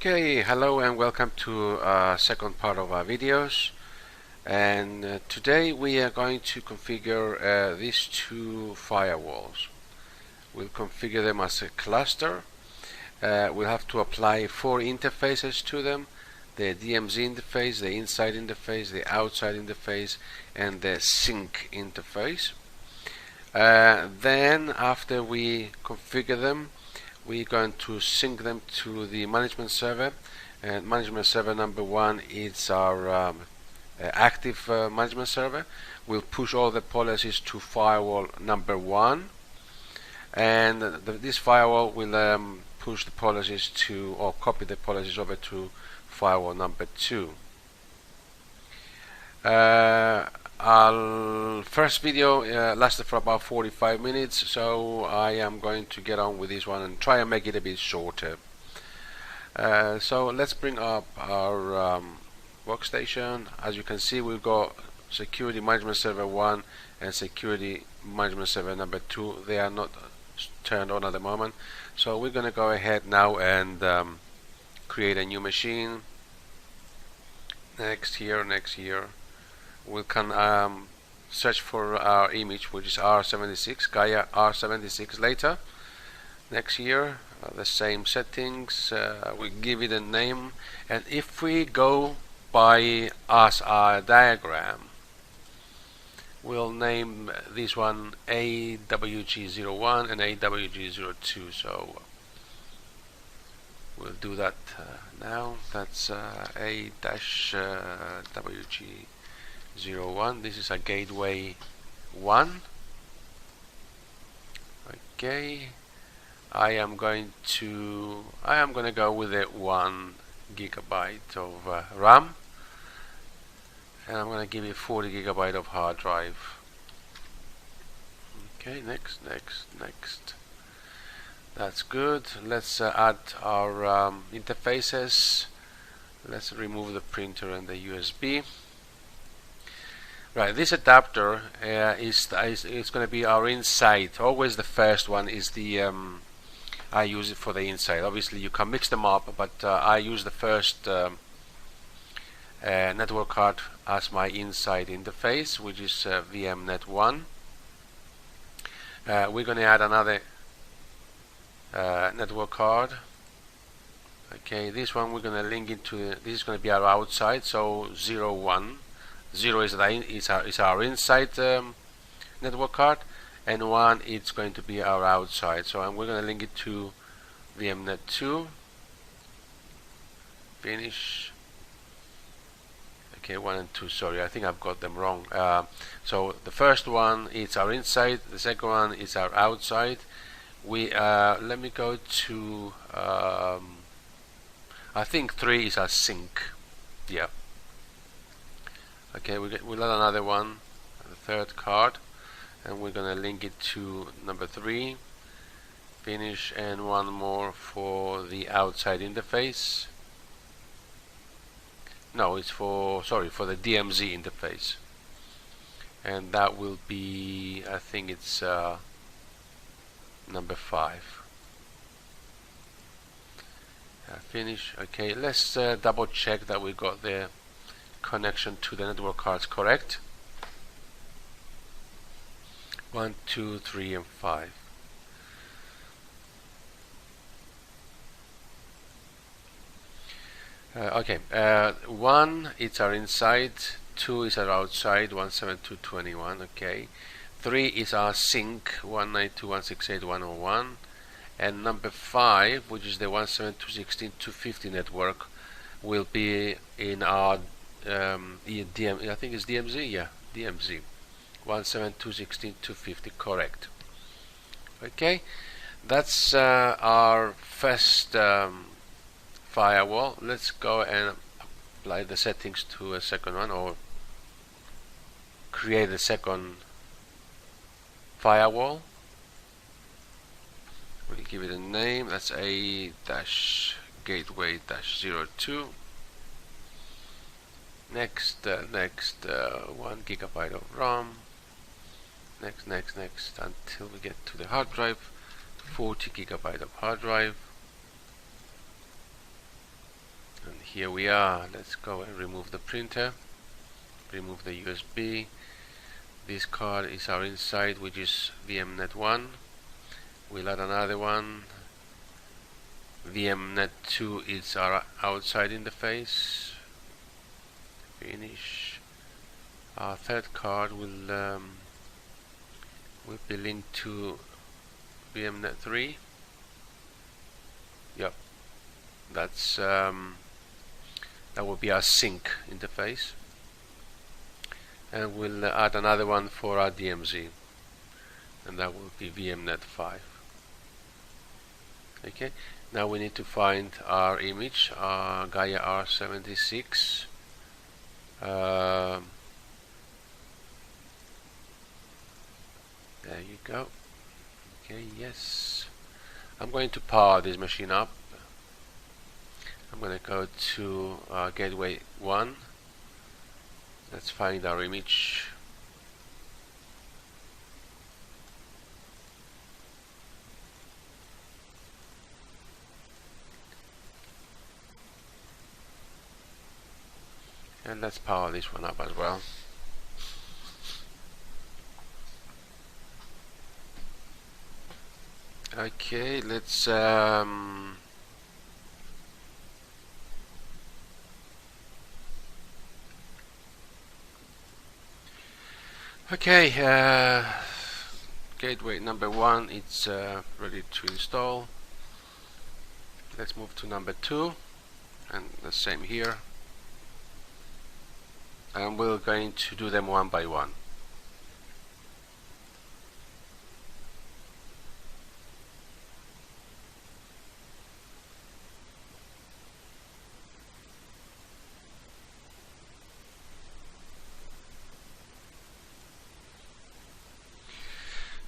Okay, hello and welcome to second part of our videos, and today we are going to configure these two firewalls. We'll configure them as a cluster. We'll have to apply 4 interfaces to them: the DMZ interface, the inside interface, the outside interface, and the sync interface. Then after we configure them, we're going to sync them to the management server, and management server number 1 is our active management server. We'll push all the policies to firewall number 1, and this firewall will push the policies to, or copy the policies over to firewall number 2. Our first video lasted for about 45 minutes, so I am going to get on with this one and try and make it a bit shorter. So let's bring up our workstation. As you can see, we've got security management server 1 and security management server number 2. They are not turned on at the moment, so we're going to go ahead now and create a new machine. Next here. We can search for our image, which is R76, Gaia R76 later. Next here, the same settings, we give it a name, and if we go by as our diagram, we'll name this one AWG01 and AWG02, so we'll do that now. That's A-WG01. This is a gateway 1. Okay, I am going to go with a 1 gigabyte of RAM, and I'm going to give it 40 gigabyte of hard drive. Okay, next. That's good. Let's add our interfaces. Let's remove the printer and the USB. Right, this adapter is going to be our inside. Always the first one is the I use it for the inside. Obviously you can mix them up, but I use the first network card as my inside interface, which is VMnet1. We're going to add another network card. Okay, this one we're going to link into this is going to be our outside, so 01. 0 is our inside network card, and 1 it's going to be our outside. So we're going to link it to VMnet2. Finish. Okay, 1 and 2. Sorry, I think I've got them wrong. So the first one is our inside. The second one is our outside. We let me go to. I think 3 is our sync. Yeah. Okay, we'll add another one, the third card, and we're going to link it to number 3. Finish, and one more for the outside interface. No, it's for the DMZ interface, and that will be, I think it's number 5. Finish. Okay, let's double check that we got the connection to the network cards correct. 1, 2, 3, and 5. Okay, 1 it's our inside, 2 is our outside, 172.21. Okay, 3 is our sync, 192.168.101, and number 5, which is the 172.16.250 network, will be in our I think it's DMZ, yeah, DMZ 172.16.250, correct. Okay, that's our first firewall. Let's go and apply the settings to a second one, or create a second firewall. We'll give it a name. That's A-gateway-02. Next, 1 gigabyte of RAM. Next, until we get to the hard drive. 40 gigabyte of hard drive. And here we are. Let's go and remove the printer, remove the USB. This card is our inside, which is VMnet1. We'll add another one. VMnet2 is our outside interface. Finish. Our third card will be linked to VMnet3. Yep, that's that will be our sync interface, and we'll add another one for our DMZ, and that will be VMnet5. Okay, now we need to find our image, our Gaia R76. There you go. Okay, yes. I'm going to power this machine up. I'm going to go to gateway 1. Let's find our image. And let's power this one up as well. Okay, let's gateway number 1, it's ready to install. Let's move to number 2, and the same here, and we're going to do them one by one.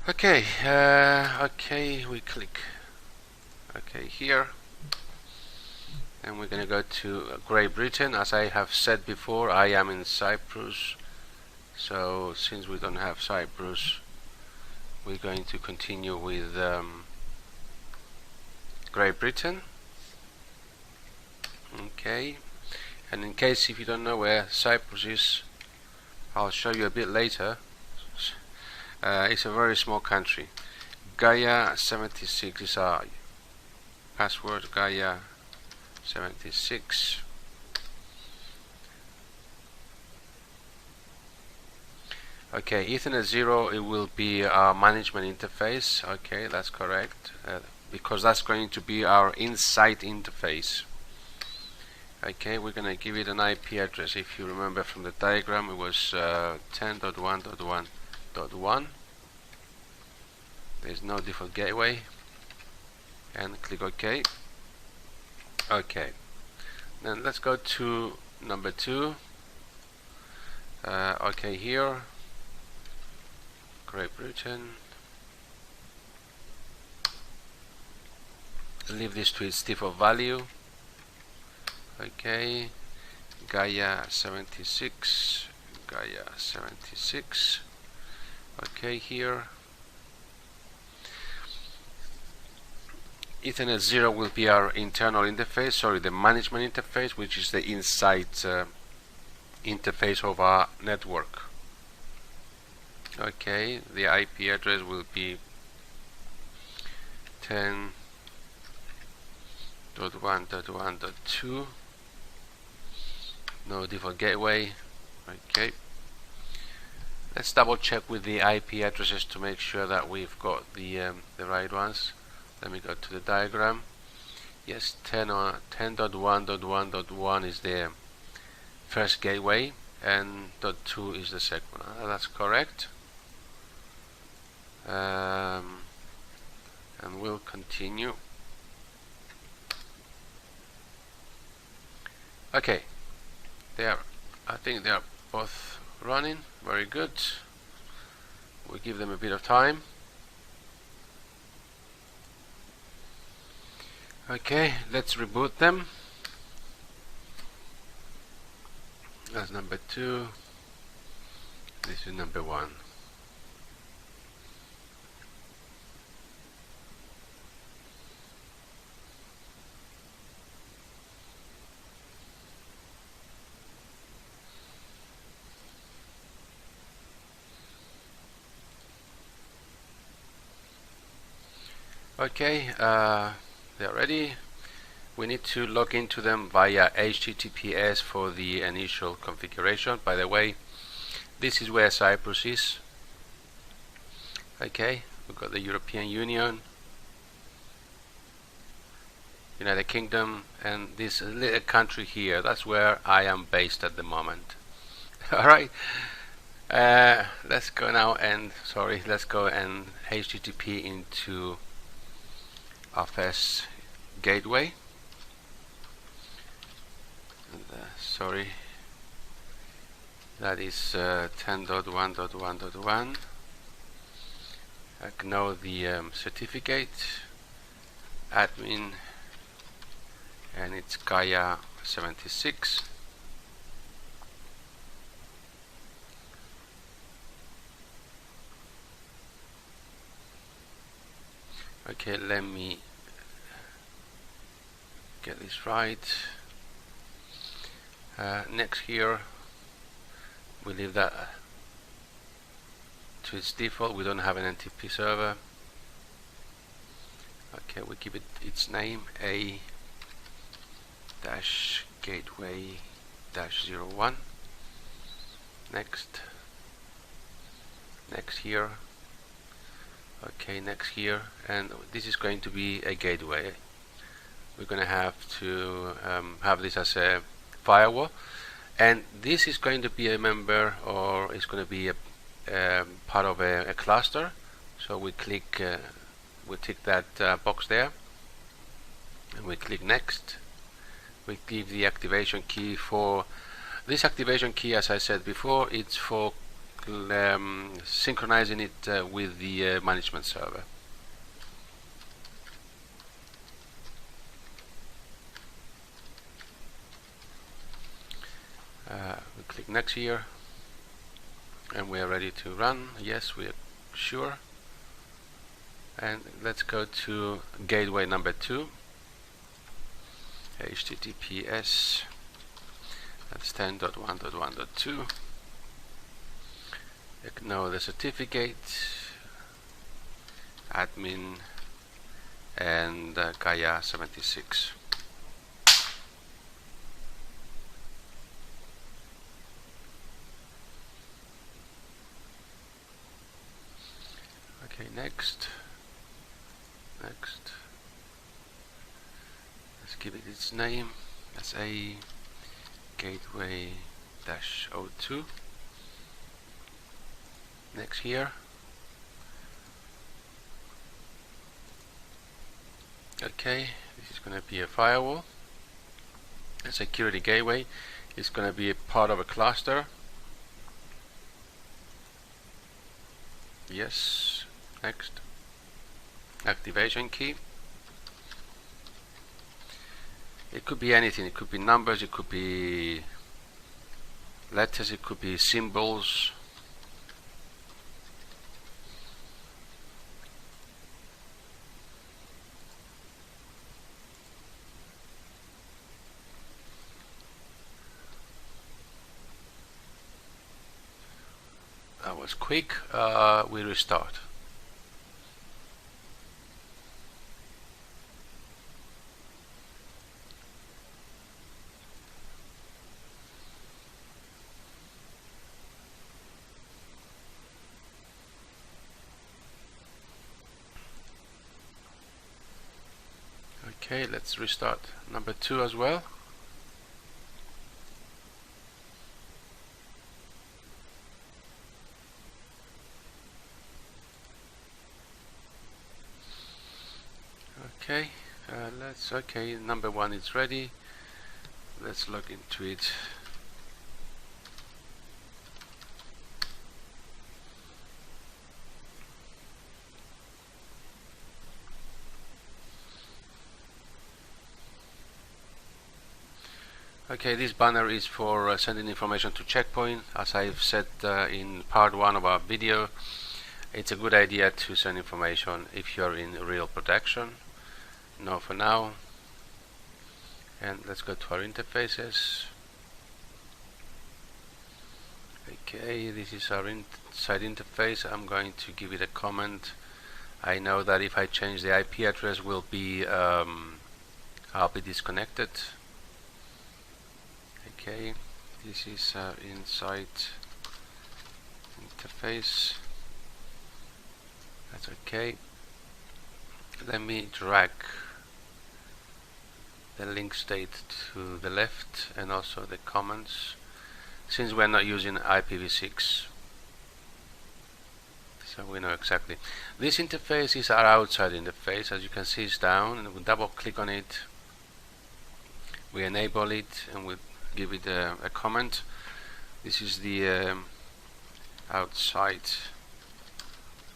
Okay, we click OK here, and we're going to go to Great Britain. As I have said before, I am in Cyprus, so since we don't have Cyprus, we're going to continue with Great Britain. Okay, and in case if you don't know where Cyprus is, I'll show you a bit later. It's a very small country. Gaia 76 is our password. Gaia 76. Okay, Ethernet 0, it will be our management interface. Okay, that's correct, because that's going to be our inside interface. Okay, we're going to give it an IP address. If you remember from the diagram, it was 10.1.1.1. There's no default gateway, and click OK. Okay, then let's go to number 2. OK here, Great Britain. Leave this to its default value. Okay, Gaia 76, Gaia 76. OK here. Ethernet 0 will be our internal interface, sorry, the management interface, which is the inside interface of our network. Okay, the IP address will be 10.1.1.2. No default gateway. Okay, let's double check with the IP addresses to make sure that we've got the right ones. Let me go to the diagram. Yes, 10.1.1.1 is the first gateway, and .2 is the second one. That's correct. And we'll continue. Okay, I think they are both running. Very good. We give them a bit of time. Okay, let's reboot them. That's number 2. This is number 1. Okay, they're ready. We need to log into them via HTTPS for the initial configuration. By the way, this is where Cyprus is. Okay, we've got the European Union, United Kingdom, and this little country here. That's where I am based at the moment. Alright, let's go now and let's go and HTTP into our first gateway. Sorry, that is 10.1.1.1. Ignore the certificate, admin, and it's Gaia 76. Okay, let me get this right. Next here, we leave that to its default. We don't have an NTP server. Okay, we give it its name, a-gateway-01. Next here. Okay, next here, and this is going to be a gateway. We're going to have to have this as a firewall, and this is going to be a member, or it's going to be a part of a cluster. So we click, we tick that box there, and we click next. We give the activation key for this activation key. As I said before, it's for synchronizing it with the management server. We click next here, and we are ready to run. Yes, we are sure. And let's go to gateway number 2, HTTPS. That's 10.1.1.2. Ignore the certificate, admin, and Gaia 76. Okay, next. Let's give it its name. That's a gateway-02. Next here. Okay, this is going to be a firewall, a security gateway. It's going to be a part of a cluster. Yes. Next. Activation key. It could be anything. It could be numbers, it could be letters, it could be symbols. That was quick. We restart. Okay, let's restart number 2 as well. Okay, number 1 is ready. Let's log into it. Okay, this banner is for sending information to Checkpoint. As I've said in part 1 of our video, it's a good idea to send information if you're in real production. No for now. And let's go to our interfaces. Okay, this is our inside interface. I'm going to give it a comment I know that if I change the IP address I'll be disconnected. Okay, this is inside interface. That's okay. Let me drag the link state to the left and also the comments, since we're not using IPv6, so we know exactly. This interface is our outside interface. As you can see, it's down, and we double click on it, we enable it, and we give it a comment. This is the outside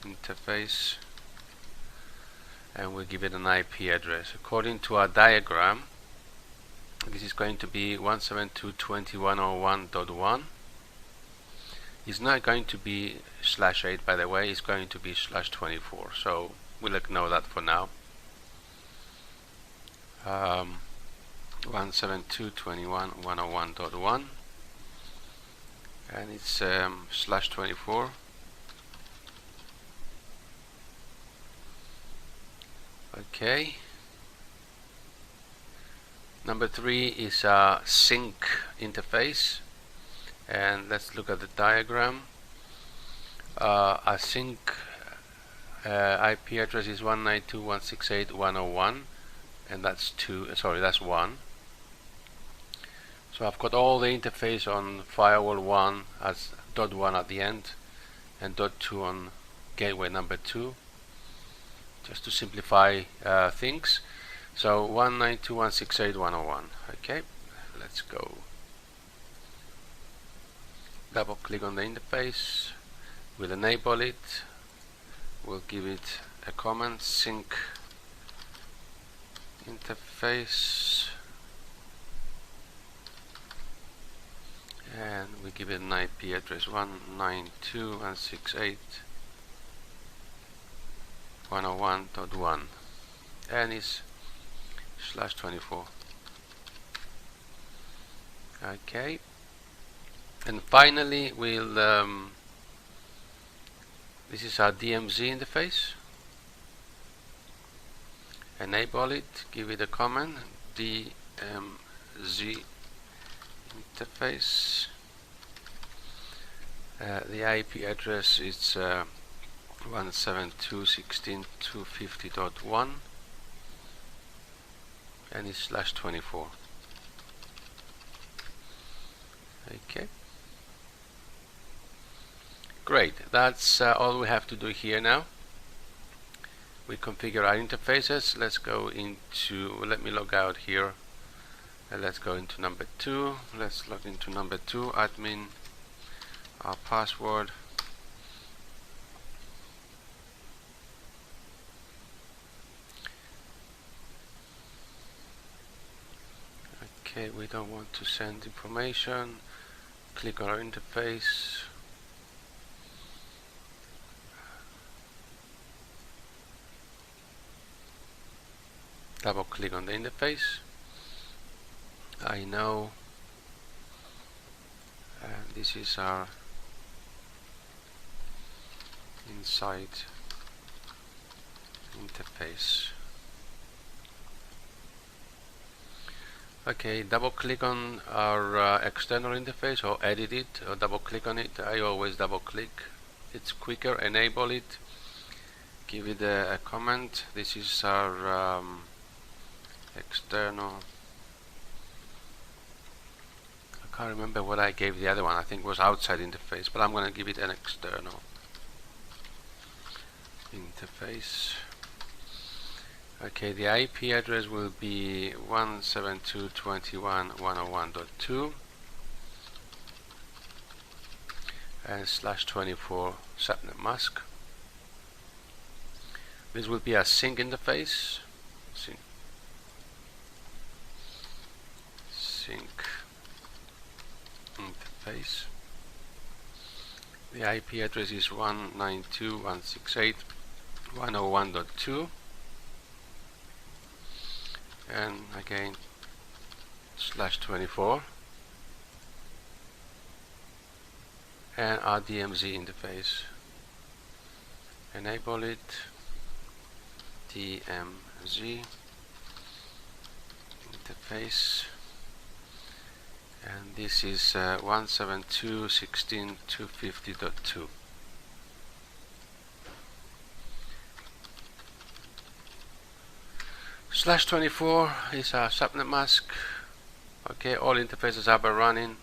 interface, and we give it an IP address. According to our diagram, this is going to be 172.20.101.1. It's not going to be /8, by the way, it's going to be /24, so we'll ignore that for now. 172.21.101.1, and it's /24. Okay. Number 3 is a sync interface, and let's look at the diagram. A sync IP address is 192.168.101, and that's 1. So I've got all the interface on firewall 1 as .1 at the end, and .2 on gateway number 2, just to simplify things. So 192.168.101. Okay, let's go. Double click on the interface, we'll enable it, we'll give it a comment, sync interface, and we give it an IP address 192.168.101.1, and it's /24. Okay, and finally we'll this is our DMZ interface. Enable it, give it a comment, DMZ interface. The IP address is 172.16.250.1, and it's /24. Okay, great. That's all we have to do here now. We configure our interfaces. Let's go into, let me log out here, and let's go into number 2. Let's log into number 2, admin, our password. Okay, we don't want to send information. Click on our interface. Double click on the interface. I know this is our inside interface. Okay, double click on our external interface, or edit it, or double click on it. I always double click, it's quicker. Enable it, give it a comment. This is our external. I can't remember what I gave the other one. I think it was outside interface, but I'm going to give it an external interface. Okay, the IP address will be 172.21.101.2 and /24 subnet mask. This will be a sync interface. Sync interface. The IP address is 192.168.101.2, and again /24, and our DMZ interface. Enable it, DMZ interface, and this is 172.16.250.2. /24 is our subnet mask. Okay, all interfaces are up and running.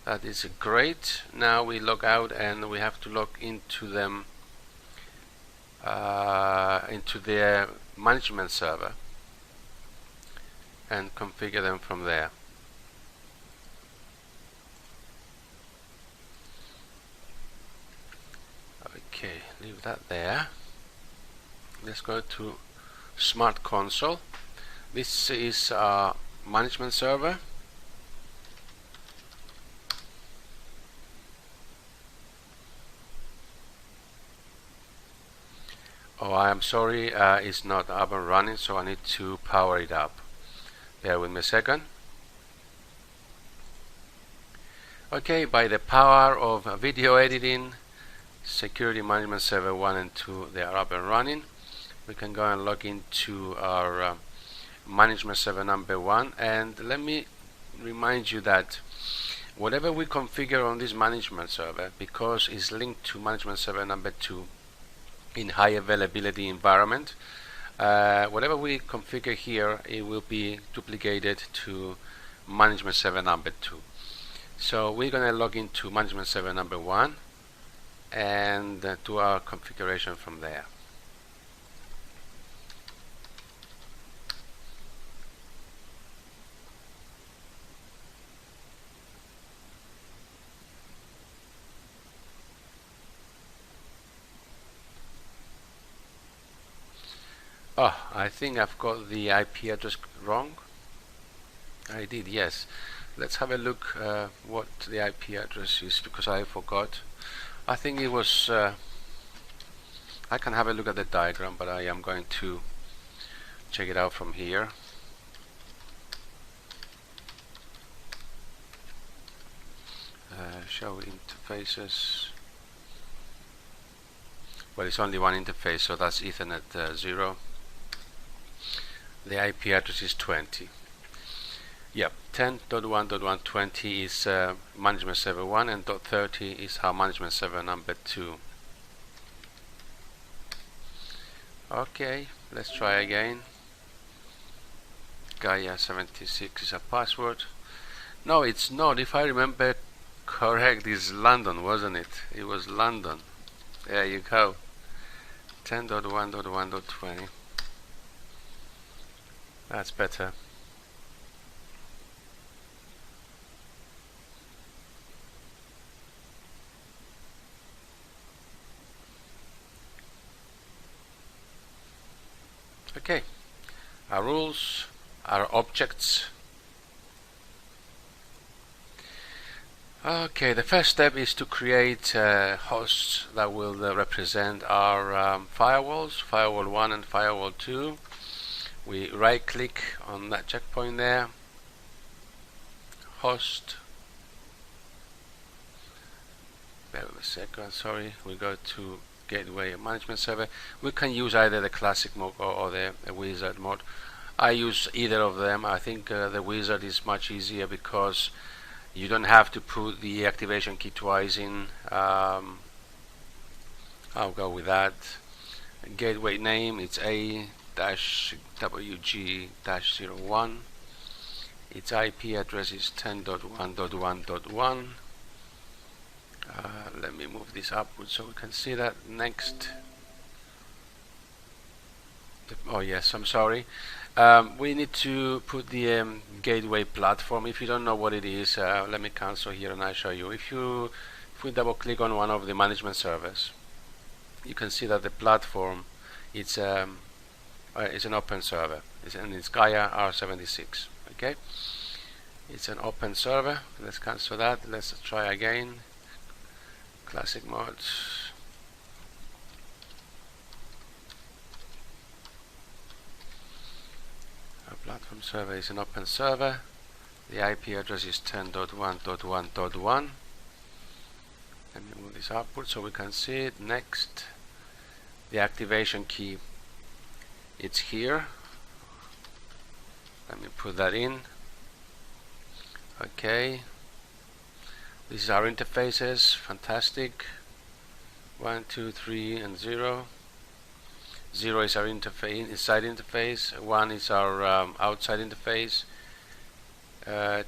That is great. Now we log out and we have to log into them, into their management server, and configure them from there. Okay, leave that there. Let's go to Smart Console. This is our management server. Oh, I am sorry, it's not up and running, so I need to power it up. Bear with me a second. Okay, by the power of video editing, Security Management Server 1 and 2, they are up and running. We can go and log into our management server number 1, and let me remind you that whatever we configure on this management server, because it's linked to management server number 2 in high availability environment, whatever we configure here, it will be duplicated to management server number 2. So we're going to log into management server number 1 and do our configuration from there. Oh, I think I've got the IP address wrong. I did, yes. Let's have a look what the IP address is, because I forgot. I think it was I can have a look at the diagram, but I am going to check it out from here. Show interfaces. Well, it's only one interface, so that's Ethernet 0. The IP address is 20. Yep, 10.1.120 is management server 1, and .30 is our management server number 2. Okay, let's try again. Gaia76 is a password. No, it's not. If I remember correct, it's London, wasn't it? It was London. There you go. 10.1.1.20. That's better. Okay, our rules, our objects. Okay, the first step is to create hosts that will represent our firewalls, Firewall 1 and Firewall 2. We right click on that checkpoint there, host. Bear with a second, sorry. We go to Gateway Management Server. We can use either the classic mode or the wizard mode. I use either of them. I think the wizard is much easier because you don't have to put the activation key twice in. I'll go with that. Gateway name, it's A-WG-01. Its IP address is 10.1.1.1. Let me move this upwards so we can see that. Next. Oh yes, I'm sorry. We need to put the gateway platform. If you don't know what it is, let me cancel here and I'll show you. If we double click on one of the management servers, you can see that the platform it's an open server, and it's Gaia R76. Okay, it's an open server. Let's cancel that. Let's try again. Classic modes. Our platform server is an open server. The IP address is 10.1.1.1. Let me move this upward so we can see it. Next, the activation key it's here. Let me put that in. Okay, this is our interfaces. Fantastic. 1, 2, 3, and 0. 0 is our interface, inside interface. 1 is our outside interface.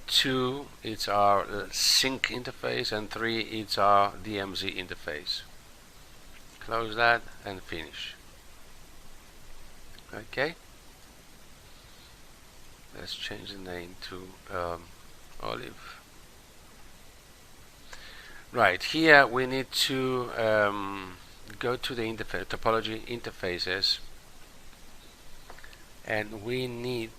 2 is our sync interface, and 3 is our DMZ interface. Close that and finish. Okay. Let's change the name to Olive. Right, here we need to go to the interface, topology interfaces, and we need,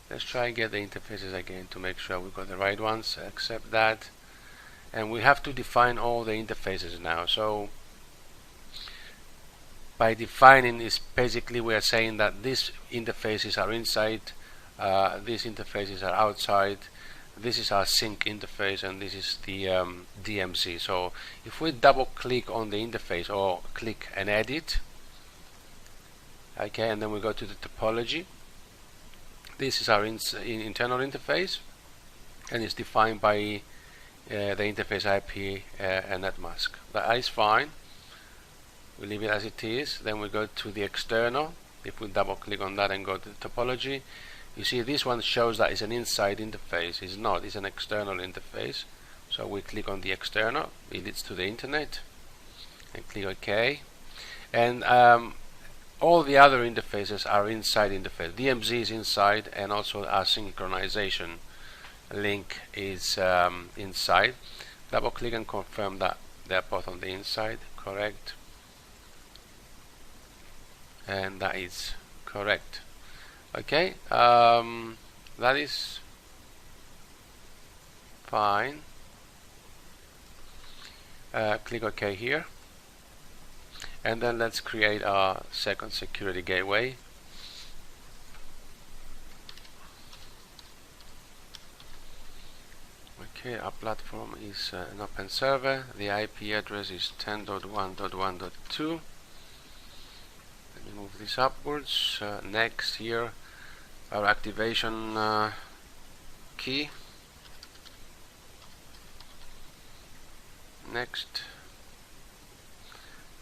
let's try and get the interfaces again to make sure we've got the right ones. Accept that, and we have to define all the interfaces now. So by defining is basically we are saying that these interfaces are inside, these interfaces are outside, this is our sync interface, and this is the DMZ. So if we double click on the interface or click and edit, okay, and then we go to the topology, this is our internal interface, and it's defined by the interface IP and net mask. That is fine. We leave it as it is. Then we go to the external. If we double click on that and go to the topology, you see this one shows that it's an inside interface. It's not, it's an external interface. So we click on the external, it leads to the internet, and click OK. And all the other interfaces are inside interface. DMZ is inside, and also our synchronization link is inside. Double click and confirm that they're both on the inside. Correct. And that is correct. Okay, that is fine. Click OK here, and then let's create our second security gateway. Okay, our platform is an open server. The IP address is 10.1.1.2. Let me move this upwards. Next here, our activation key. Next.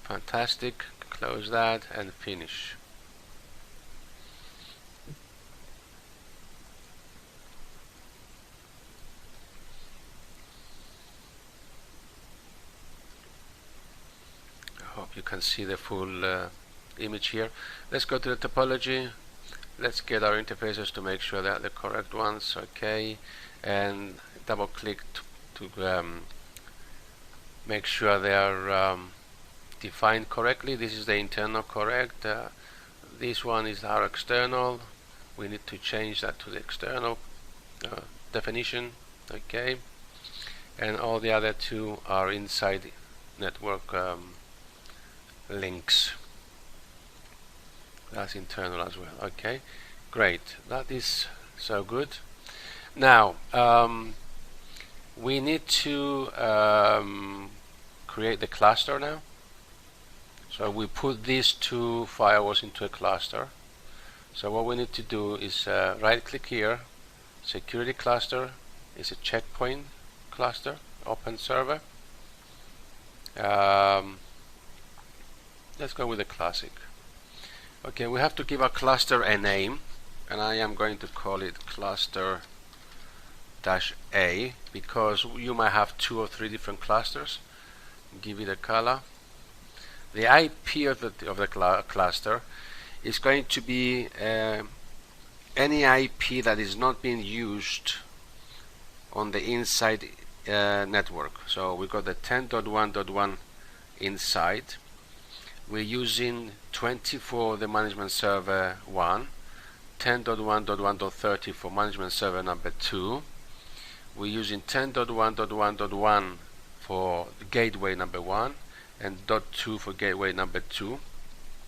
Fantastic. Close that and finish. I hope you can see the full image here. Let's go to the topology. Let's get our interfaces to make sure they're the correct ones. Okay, and double click to make sure they are defined correctly. This is the internal, correct. This one is our external. We need to change that to the external definition. Okay, and all the other two are inside network links. That's internal as well. Okay, great. That is so good. Now we need to create the cluster now. So we put these two firewalls into a cluster. So what we need to do is right click here, security cluster is a checkpoint cluster, open server. Let's go with the classic. Okay, we have to give our cluster a name, and I am going to call it cluster -A because you might have 2 or 3 different clusters. Give it a color. The IP of the cluster is going to be any IP that is not being used on the inside network. So we got the 10.1.1 inside. We're using 20 for the management server 1, 10.1.1.30 for management server number 2. We're using 10.1.1.1 for gateway number 1 and .2 for gateway number 2.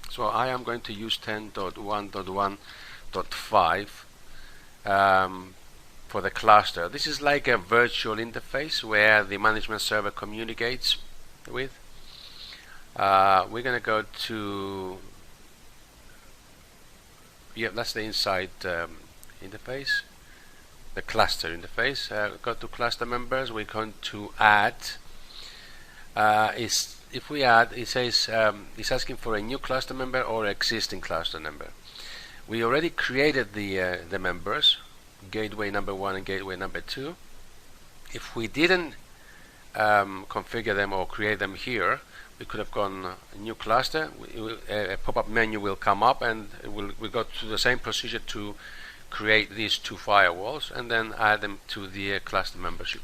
So I am going to use 10.1.1.5 for the cluster. This is like a virtual interface where the management server communicates with. we're gonna go to, yeah, that's the inside interface, the cluster interface. Go to cluster members. We're going to add. If we add, it says it's asking for a new cluster member or existing cluster member. We already created the members, gateway number 1 and gateway number 2. If we didn't configure them or create them here, we could have gone new cluster. A pop-up menu will come up, and we'll go through the same procedure to create these 2 firewalls and then add them to the cluster membership.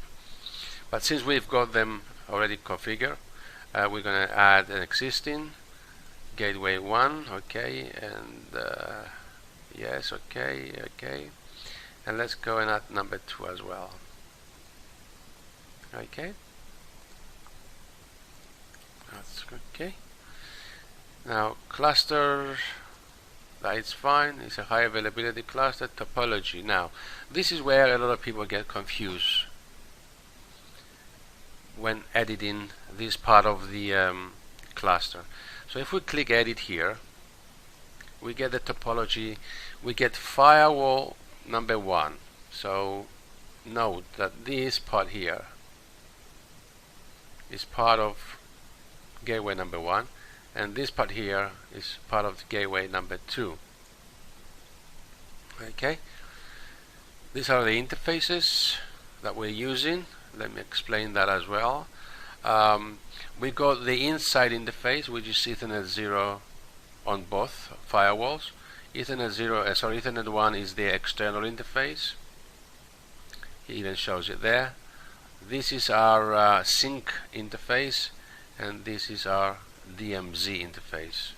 But since we've got them already configured, we're going to add an existing gateway 1, okay, and yes, okay, and let's go and add number 2 as well. Okay, that's okay. Now cluster, that is fine. It's a high availability cluster. Topology. Now this is where a lot of people get confused when editing this part of the cluster. So if we click edit here, we get the topology. We get firewall number 1. So note that this part here is part of gateway number 1, and this part here is part of gateway number 2. Okay, these are the interfaces that we're using. Let me explain that as well. We got the inside interface, which is Ethernet 0 on both firewalls. Ethernet 1 is the external interface. It even shows it there. This is our sync interface, and this is our DMZ interface.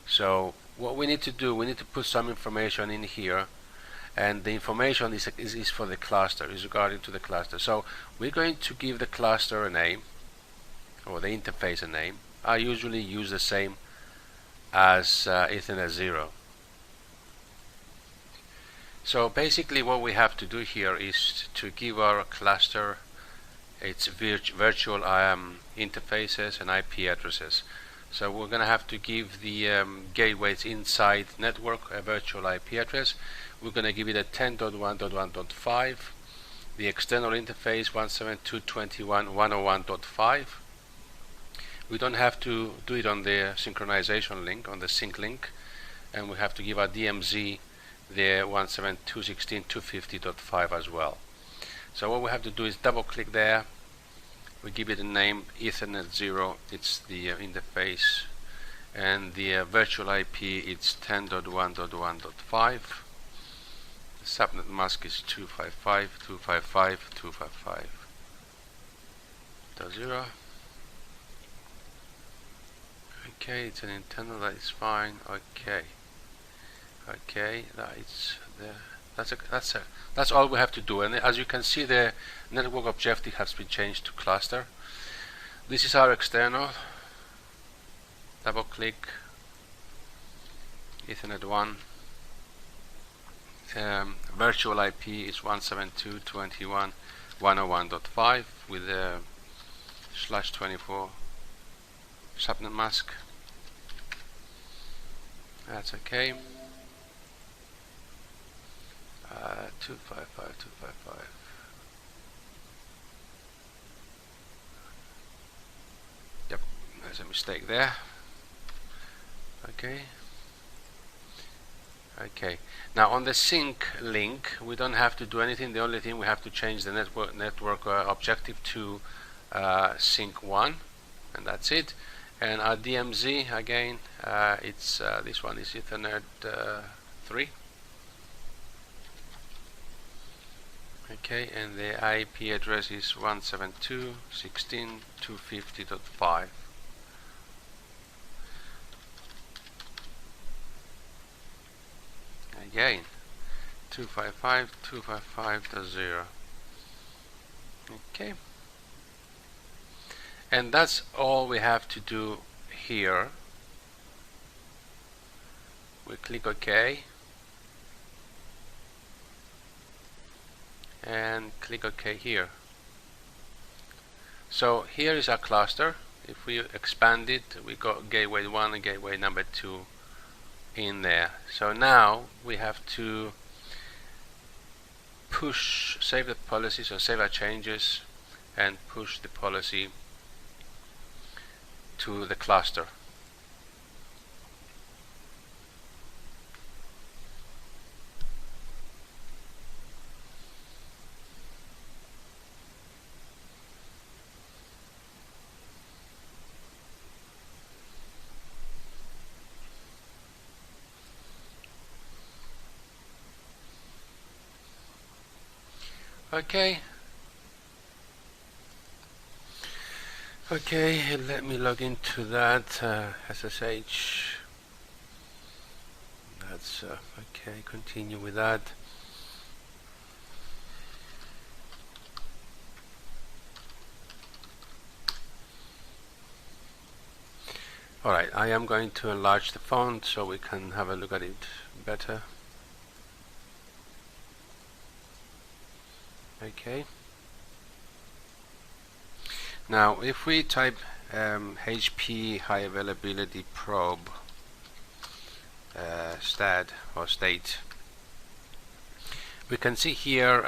So what we need to do, we need to put some information in here, and the information is for the cluster, is regarding to the cluster. So we're going to give the cluster a name, or the interface a name. I usually use the same as Ethernet 0. So basically what we have to do here is to give our cluster its virtual interfaces and IP addresses. So we're going to have to give the gateways inside network a virtual IP address. We're going to give it a 10.1.1.5, the external interface 172.21.101.5. We don't have to do it on the synchronization link, on the sync link, and we have to give our DMZ the 172.16.250.5 as well. So what we have to do is double click there. We give it a name Ethernet 0, it's the interface, and the virtual IP it's 10.1.1.5. The subnet mask is 255.255.255.0. Okay, it's an internal, that is fine. Okay, that's all we have to do. And as you can see, the network objective has been changed to cluster. This is our external. Double click Ethernet 1. Virtual IP is 172.21.101.5 with a /24 subnet mask. That's okay. 255.255. Yep, there's a mistake there. Okay. Now on the sync link, we don't have to do anything. The only thing we have to change the network objective to sync 1, and that's it. And our DMZ again, it's this one is Ethernet 3. Okay, and the IP address is 172.16.250.5. Again, 255.255.0. Okay, and that's all we have to do here. We click OK and click OK here. So here is our cluster. if we expand it, we got gateway 1 and gateway number 2 in there. So now we have to save the policy, so save our changes and push the policy to the cluster. Okay, let me log into that SSH. That's okay, continue with that. Alright, I am going to enlarge the font so we can have a look at it better. Okay. Now, if we type HP high availability probe stat or state, we can see here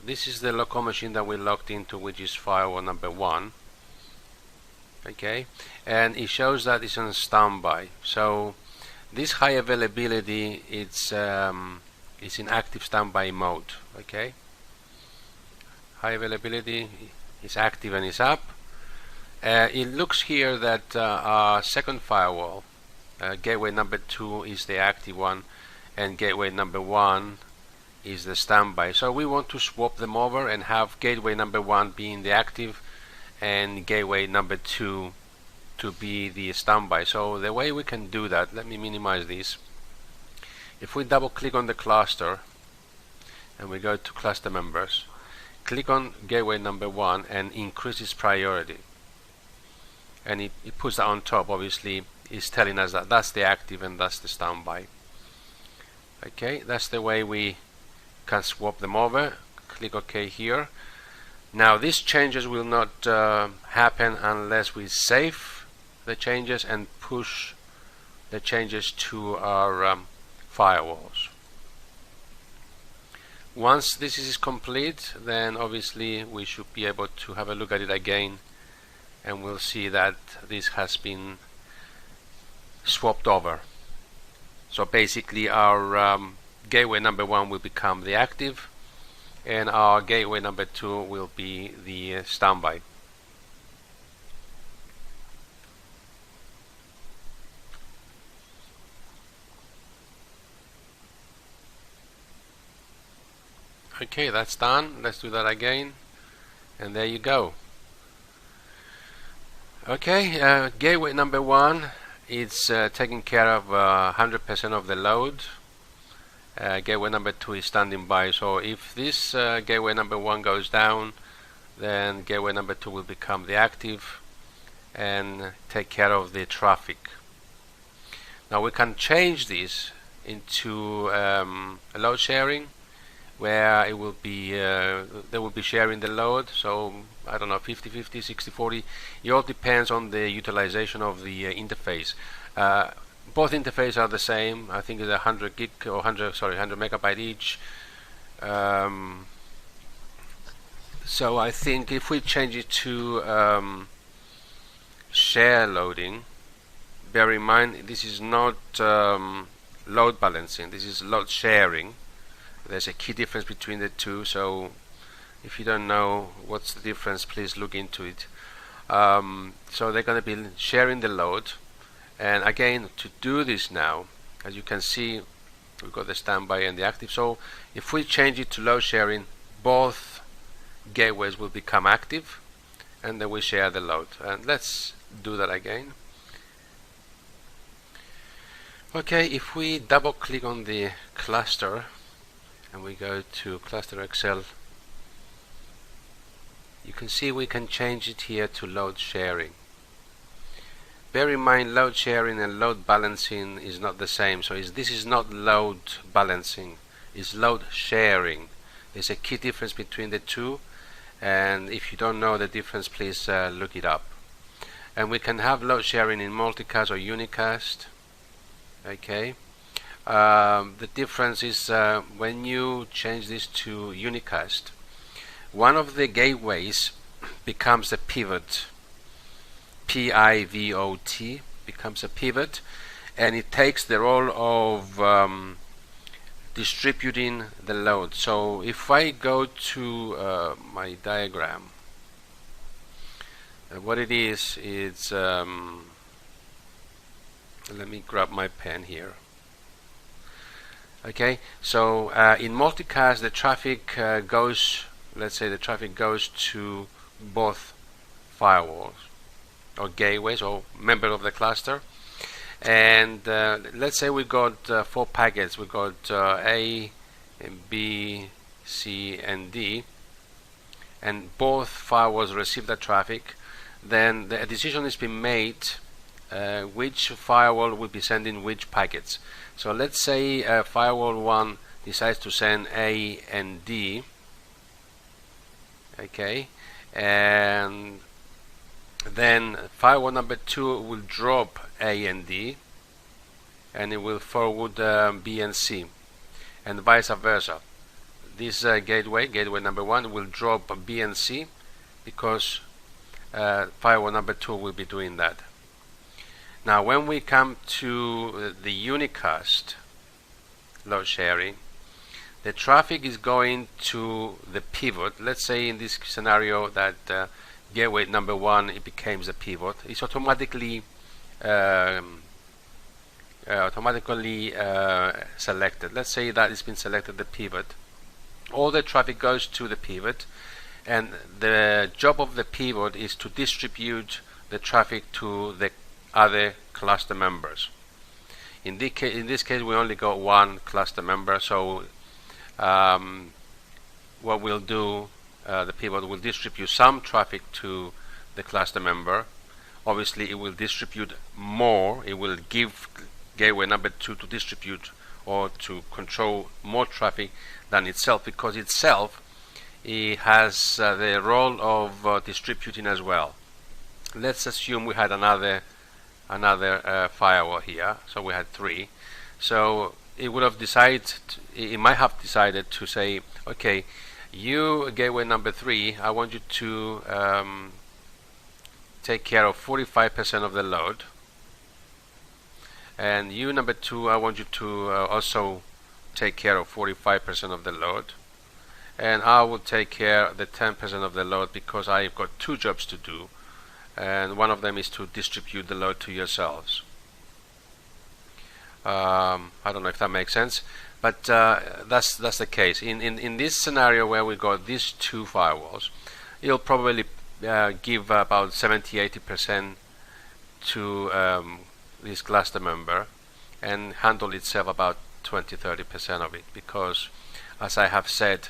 this is the local machine that we logged into, which is firewall number 1. Okay, and it shows that it's on standby. So this high availability, it's in active standby mode. Okay. High availability is active and is up. It looks here that our second firewall, gateway number 2 is the active one, and gateway number 1 is the standby. So we want to swap them over and have gateway number 1 being the active and gateway number 2 to be the standby. So the way we can do that, let me minimize this. If we double click on the cluster and we go to cluster members, click on gateway number 1 and increase its priority, and it puts that on top. Obviously it's telling us that that's the active and that's the standby. Okay, that's the way we can swap them over. Click OK here. Now these changes will not happen unless we save the changes and push the changes to our firewalls. Once this is complete, then obviously we should be able to have a look at it again, and we'll see that this has been swapped over. So basically our gateway number 1 will become the active and our gateway number 2 will be the standby. Okay, that's done. Let's do that again, and there you go. Okay, gateway number 1, it's taking care of 100% of the load. Gateway number 2 is standing by. So if this gateway number 1 goes down, then gateway number 2 will become the active and take care of the traffic. Now we can change this into a load sharing, where it will be they will be sharing the load. So I don't know, 50-50, 60-40. It all depends on the utilization of the interface. Both interfaces are the same. I think it's 100 gig or 100 megabyte each. So I think if we change it to share loading, bear in mind this is not load balancing, this is load sharing. There's a key difference between the two, so if you don't know what's the difference, please look into it. So they're going to be sharing the load, and again, to do this now, as you can see, we've got the standby and the active. So if we change it to load sharing, both gateways will become active, and then we share the load. And let's do that again. Okay, if we double click on the cluster and we go to cluster Excel, you can see we can change it here to load sharing. Bear in mind, load sharing and load balancing is not the same. So this is not load balancing, it's load sharing. There's a key difference between the two, and if you don't know the difference, please look it up. and we can have load sharing in multicast or unicast. Okay. The difference is when you change this to unicast, one of the gateways becomes a pivot. P-I-V-O-T becomes a pivot, and it takes the role of distributing the load. So if I go to my diagram, what it is, it's let me grab my pen here. Okay, so in multicast the traffic goes, let's say the traffic goes to both firewalls or gateways or member of the cluster, and let's say we got 4 packets. We got A, B, C, and D, and both firewalls receive that traffic. Then the decision has been made which firewall will be sending which packets. So let's say firewall 1 decides to send A and D, okay, and then firewall number 2 will drop A and D, and it will forward B and C, and vice versa. This gateway number 1 will drop B and C because firewall number 2 will be doing that. Now when we come to the unicast load sharing, the traffic is going to the pivot. Let's say in this scenario that gateway number 1, it becomes a pivot. It's automatically selected. Let's say that it's been selected, the pivot. All the traffic goes to the pivot, and the job of the pivot is to distribute the traffic to the other cluster members. In this case we only got 1 cluster member, so what we'll do, the pivot will distribute some traffic to the cluster member. Obviously it will distribute more, it will give gateway number 2 to distribute or to control more traffic than itself, because itself it has the role of distributing as well. Let's assume we had another firewall here, so we had 3. So it would have decided, it might have decided to say, okay, you gateway number 3, I want you to take care of 45% of the load, and you number 2, I want you to also take care of 45% of the load, and I will take care of the 10% of the load because I've got 2 jobs to do, and one of them is to distribute the load to yourselves. I don't know if that makes sense, but that's the case. In this scenario where we got these 2 firewalls, it'll probably give about 70-80% to this cluster member and handle itself about 20-30% of it, because as I have said,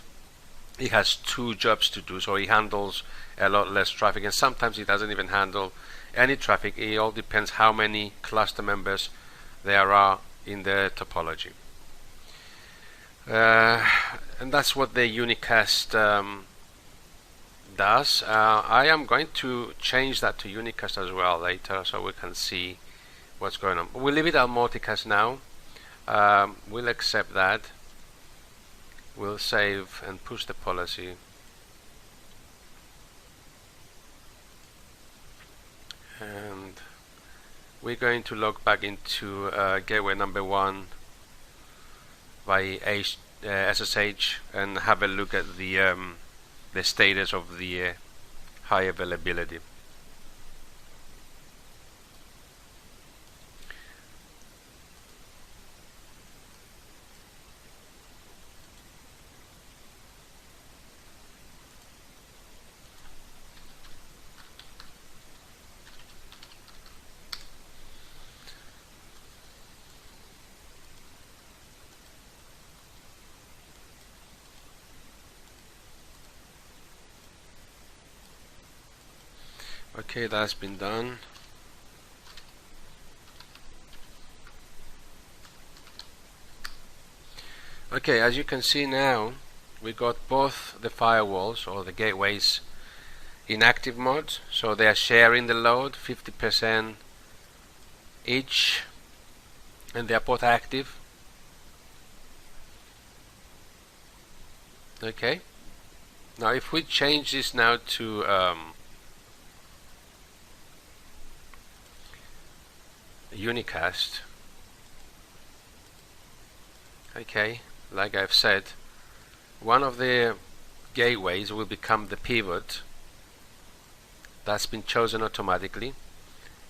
it has 2 jobs to do, so it handles a lot less traffic, and sometimes it doesn't even handle any traffic. It all depends how many cluster members there are in the topology, and that's what the unicast does. I am going to change that to unicast as well later, so we can see what's going on. We'll leave it at multicast now. We'll accept that. We'll save and push the policy. And we're going to log back into gateway number 1 by SSH and have a look at the status of the high availability. Okay, that's been done. Okay, as you can see now, we got both the firewalls or the gateways in active mode, so they are sharing the load 50% each, and they are both active. Okay, now if we change this now to unicast, okay, like I've said, one of the gateways will become the pivot. That's been chosen automatically,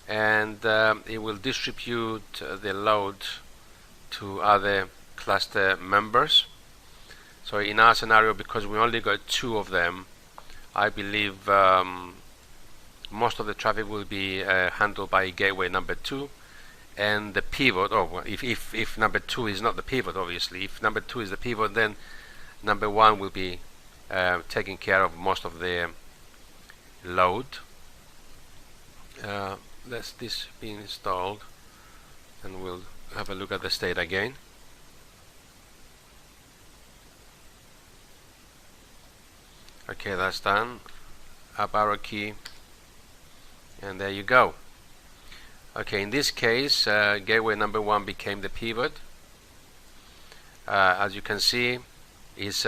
and it will distribute the load to other cluster members. So in our scenario, because we only got 2 of them, I believe most of the traffic will be handled by gateway number 2, and the pivot, or if number 2 is not the pivot, obviously, if number 2 is the pivot, then number 1 will be taking care of most of the load. Let's this be installed, and we'll have a look at the state again. Okay, that's done. Up arrow key, and there you go. Okay, in this case, gateway number 1 became the pivot. As you can see, is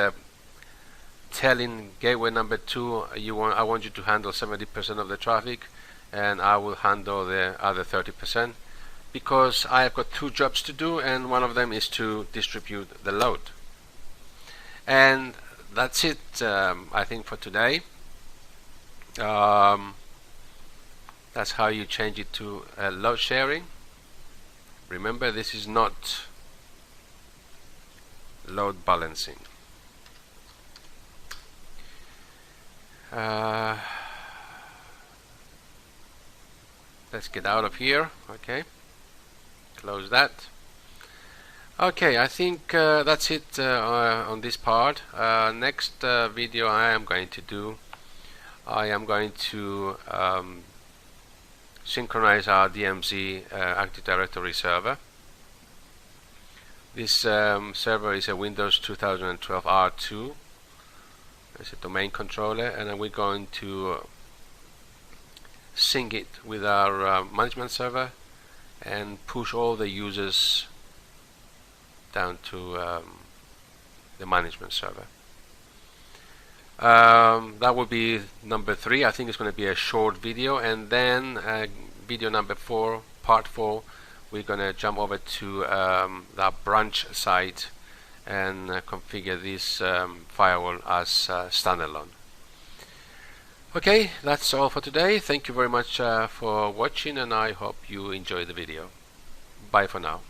telling gateway number 2, I want you to handle 70% of the traffic, and I will handle the other 30%, because I have got 2 jobs to do, and one of them is to distribute the load. And that's it, I think, for today. That's how you change it to load sharing. Remember, this is not load balancing. Let's get out of here. Okay, close that. Okay, I think that's it on this part. Next video I am going to synchronize our DMZ Active Directory server. This server is a Windows 2012 R2. It's a domain controller, and then we're going to sync it with our management server and push all the users down to the management server. That will be number 3. I think it's going to be a short video, and then video number 4, part 4, we're going to jump over to that branch site and configure this firewall as standalone. Okay, that's all for today. Thank you very much for watching, and I hope you enjoy the video. Bye for now.